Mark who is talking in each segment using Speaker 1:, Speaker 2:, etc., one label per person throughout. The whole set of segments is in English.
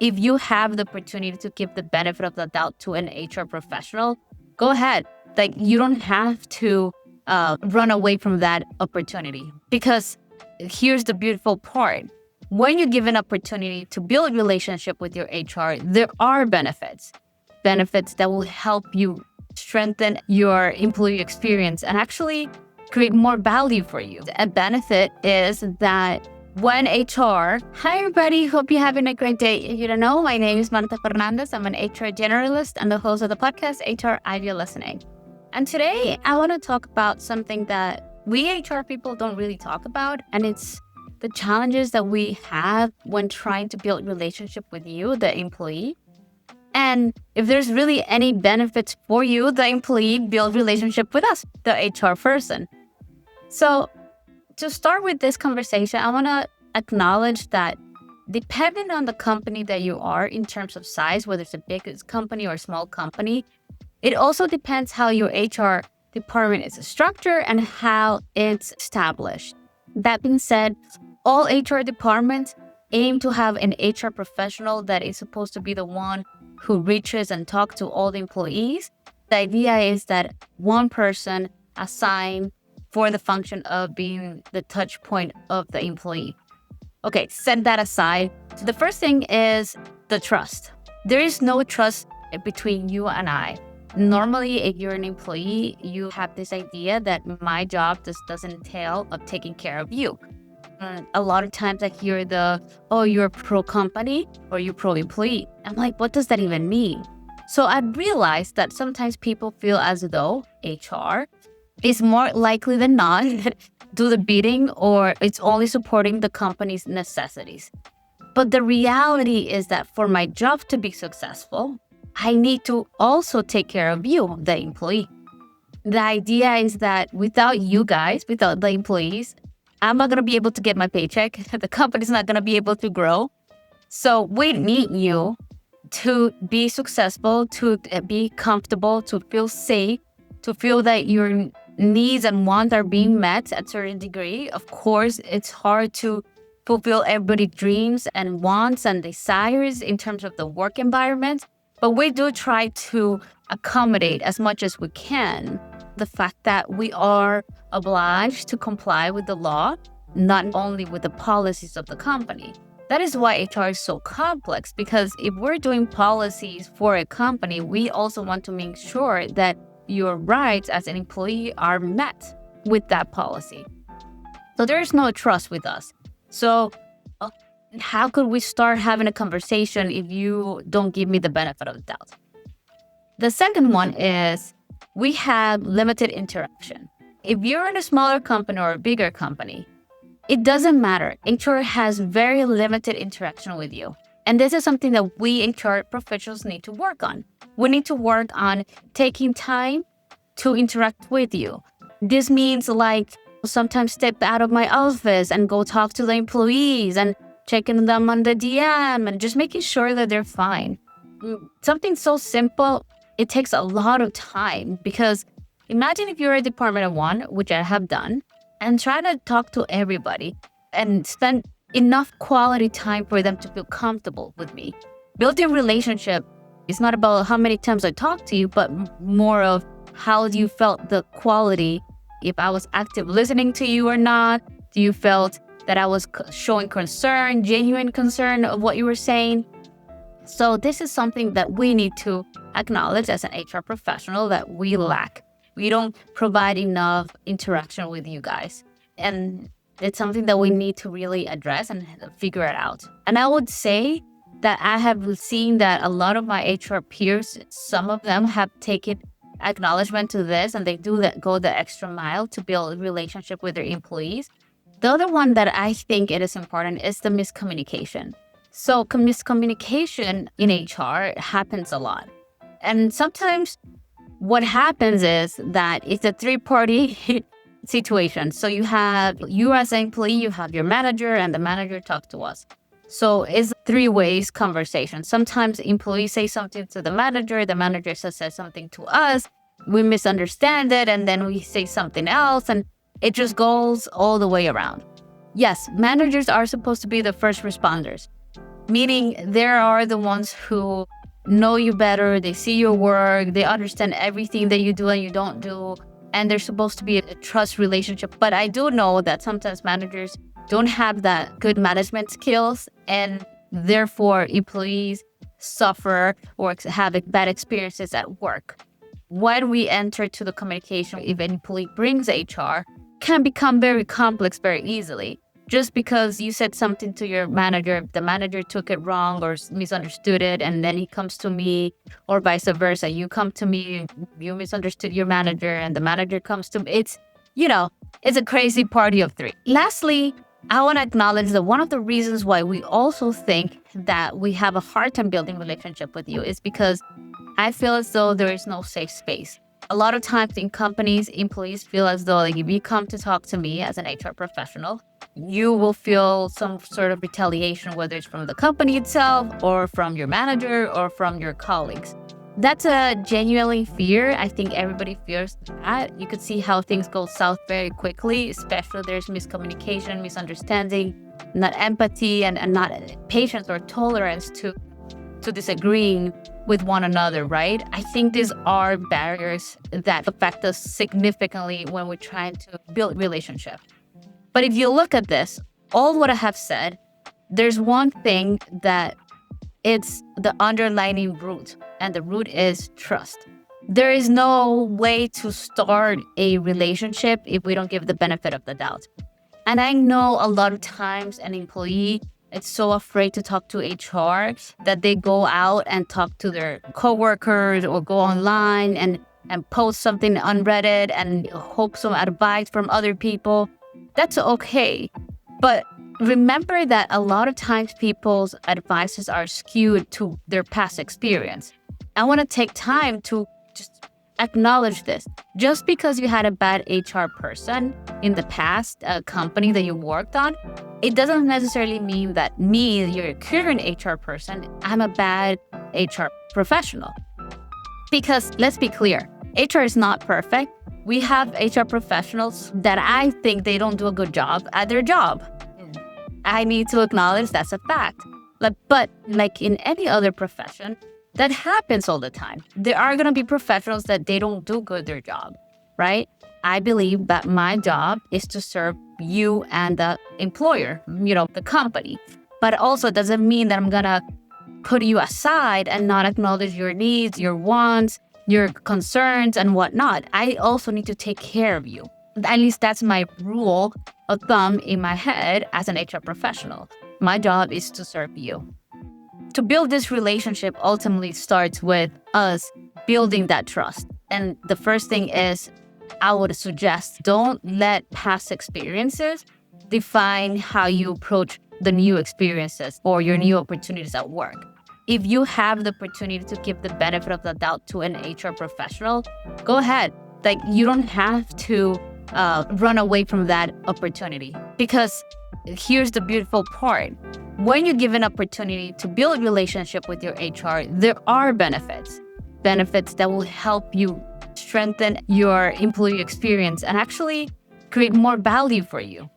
Speaker 1: if you have the opportunity to give the benefit of the doubt to an HR professional, go ahead. Like, you don't have to run away from that opportunity, because here's the beautiful part. When you give an opportunity to build a relationship with your HR, there are benefits that will help you strengthen your employee experience and actually create more value for you. A benefit is that when HR, hi everybody, hope you're having a great day. If you don't know, my name is Marta Fernandez. I'm an HR generalist and the host of the podcast, 𝗪𝗪listening. And today I want to talk about something that we HR people don't really talk about, and it's the challenges that we have when trying to build relationship with you, the employee. And if there's really any benefits for you, the employee, build relationship with us, the HR person. So to start with this conversation, I want to acknowledge that depending on the company that you are in terms of size, whether it's a big company or a small company, it also depends how your HR department is structured and how it's established. That being said, all HR departments aim to have an HR professional that is supposed to be the one who reaches and talks to all the employees. The idea is that one person assigned for the function of being the touch point of the employee. Okay, set that aside. So the first thing is the trust. There is no trust between you and I. Normally, if you're an employee, you have this idea that my job just doesn't entail of taking care of you. A lot of times I hear you're pro company or you're pro employee. I'm like, what does that even mean? So I realized that sometimes people feel as though HR is more likely than not do the bidding, or it's only supporting the company's necessities. But the reality is that for my job to be successful, I need to also take care of you, the employee. The idea is that without you guys, without the employees, I'm not going to be able to get my paycheck. The company's not going to be able to grow. So we need you to be successful, to be comfortable, to feel safe, to feel that your needs and wants are being met at a certain degree. Of course, it's hard to fulfill everybody's dreams and wants and desires in terms of the work environment, but we do try to accommodate as much as we can the fact that we are obliged to comply with the law, not only with the policies of the company. That is why HR is so complex, because if we're doing policies for a company, we also want to make sure that your rights as an employee are met with that policy. So there's no trust with us. So how could we start having a conversation if you don't give me the benefit of the doubt? The second one is we have limited interaction. If you're in a smaller company or a bigger company, it doesn't matter. HR has very limited interaction with you. And this is something that we HR professionals need to work on. We need to work on taking time to interact with you. This means like sometimes step out of my office and go talk to the employees and checking them on the DM and just making sure that they're fine. Something so simple, it takes a lot of time, because imagine if you're a department of one, which I have done, and try to talk to everybody and spend enough quality time for them to feel comfortable with me. Building relationship is not about how many times I talk to you, but more of how you felt the quality, if I was active listening to you or not. Do you felt that I was showing concern, genuine concern of what you were saying? So this is something that we need to acknowledge as an HR professional that we lack. We don't provide enough interaction with you guys. And it's something that we need to really address and figure it out. And I would say that I have seen that a lot of my HR peers, some of them have taken acknowledgement to this, and they do go the extra mile to build a relationship with their employees. The other one that I think it is important is the miscommunication. So miscommunication in HR happens a lot. And sometimes what happens is that it's a three-party situation. So you as an employee, you have your manager, and the manager talks to us. So it's three ways conversation. Sometimes employees say something to the manager says something to us, we misunderstand it, and then we say something else, and it just goes all the way around. Yes, managers are supposed to be the first responders. meaning there are the ones who know you better, they see your work, they understand everything that you do and you don't do, and there's supposed to be a trust relationship. But I do know that sometimes managers don't have that good management skills, and therefore employees suffer or have bad experiences at work. When we enter to the communication, if an employee brings HR, can become very complex very easily. Just because you said something to your manager, the manager took it wrong or misunderstood it, and then he comes to me, or vice versa. You come to me, you misunderstood your manager, and the manager comes to me. It's a crazy party of three. Lastly, I want to acknowledge that one of the reasons why we also think that we have a hard time building relationship with you is because I feel as though there is no safe space. A lot of times in companies, employees feel as though if you come to talk to me as an HR professional, you will feel some sort of retaliation, whether it's from the company itself or from your manager or from your colleagues. That's a genuinely fear. I think everybody fears that. You could see how things go south very quickly, especially if there's miscommunication, misunderstanding, not empathy, and not patience or tolerance to disagreeing with one another, right? I think these are barriers that affect us significantly when we're trying to build relationship. But if you look at this, all what I have said, there's one thing that it's the underlying root, and the root is trust. There is no way to start a relationship if we don't give the benefit of the doubt. And I know a lot of times an employee is so afraid to talk to HR that they go out and talk to their coworkers or go online and post something on Reddit and hope some advice from other people. That's okay. But remember that a lot of times people's advices are skewed to their past experience. I want to take time to just acknowledge this. Just because you had a bad HR person in the past, a company that you worked on, it doesn't necessarily mean that me, your current HR person, I'm a bad HR professional. Because let's be clear, HR is not perfect. We have HR professionals that I think they don't do a good job at their job. I need to acknowledge that's a fact. But like in any other profession, that happens all the time. There are going to be professionals that they don't do good their job, right? I believe that my job is to serve you and the employer, the company. But also it doesn't mean that I'm going to put you aside and not acknowledge your needs, your wants, your concerns and whatnot. I also need to take care of you. At least that's my rule of thumb in my head as an HR professional. My job is to serve you. To build this relationship ultimately starts with us building that trust. And the first thing is, I would suggest don't let past experiences define how you approach the new experiences or your new opportunities at work. If you have the opportunity to give the benefit of the doubt to an HR professional, go ahead. You don't have to run away from that opportunity. Because here's the beautiful part. When you give an opportunity to build a relationship with your HR, there are benefits that will help you strengthen your employee experience and actually create more value for you.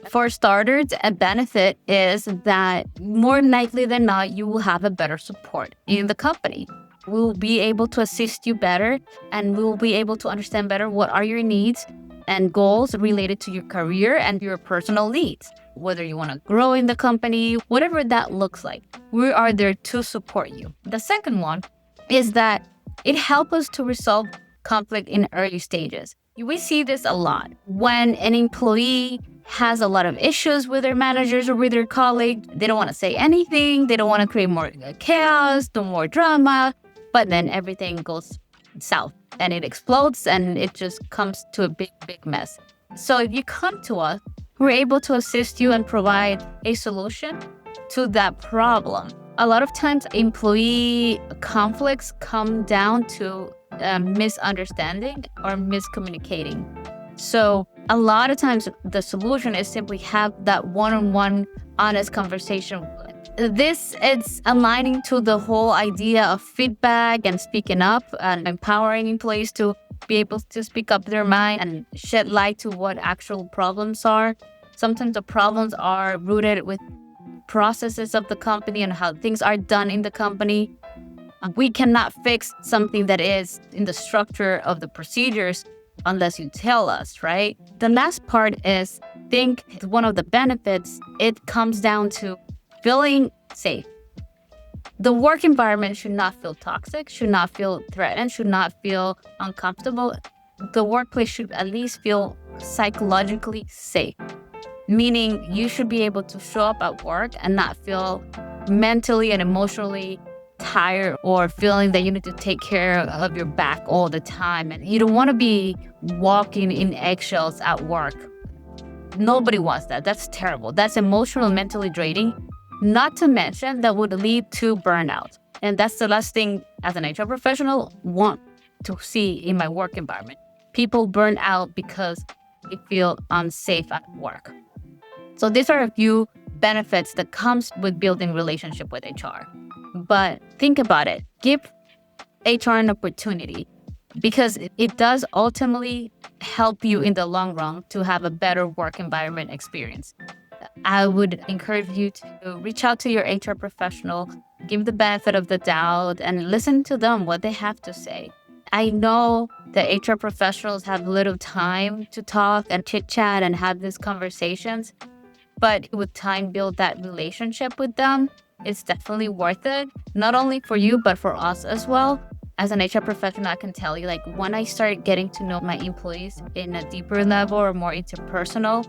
Speaker 1: For starters, a benefit is that more likely than not, you will have a better support in the company. We will be able to assist you better, and we will be able to understand better what are your needs and goals related to your career and your personal needs. Whether you want to grow in the company, whatever that looks like, we are there to support you. The second one is that it helps us to resolve conflict in early stages. We see this a lot. When an employee has a lot of issues with their managers or with their colleagues, they don't want to say anything, they don't want to create more chaos, no more drama, but then everything goes south and it explodes and it just comes to a big mess. So if you come to us, we're able to assist you and provide a solution to that problem. A lot of times employee conflicts come down to misunderstanding or miscommunicating. So a lot of times the solution is simply have that one-on-one honest conversation. This is aligning to the whole idea of feedback and speaking up and empowering employees to be able to speak up their mind and shed light to what actual problems are. Sometimes the problems are rooted with processes of the company and how things are done in the company. We cannot fix something that is in the structure of the procedures unless you tell us, right? The last part is, I think one of the benefits, it comes down to feeling safe. The work environment should not feel toxic, should not feel threatened, should not feel uncomfortable. The workplace should at least feel psychologically safe, meaning you should be able to show up at work and not feel mentally and emotionally tired or feeling that you need to take care of your back all the time. And you don't want to be walking in eggshells at work. Nobody wants that. That's terrible. That's emotional and mentally draining. Not to mention that would lead to burnout. And that's the last thing as an HR professional want to see in my work environment. People burn out because they feel unsafe at work. So these are a few benefits that comes with building relationship with HR. But think about it. Give HR an opportunity, because it does ultimately help you in the long run to have a better work environment experience. I would encourage you to reach out to your HR professional, give the benefit of the doubt, and listen to them, what they have to say. I know that HR professionals have little time to talk and chit-chat and have these conversations, but with time, build that relationship with them. It's definitely worth it, not only for you, but for us as well. As an HR professional, I can tell you, like, when I start getting to know my employees in a deeper level or more interpersonal,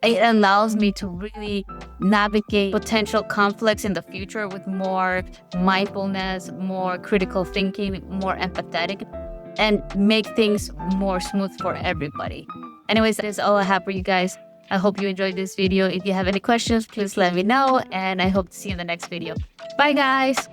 Speaker 1: it allows me to really navigate potential conflicts in the future with more mindfulness, more critical thinking, more empathetic, and make things more smooth for everybody. Anyways, that is all I have for you guys. I hope you enjoyed this video. If you have any questions, please let me know, and I hope to see you in the next video. Bye, guys.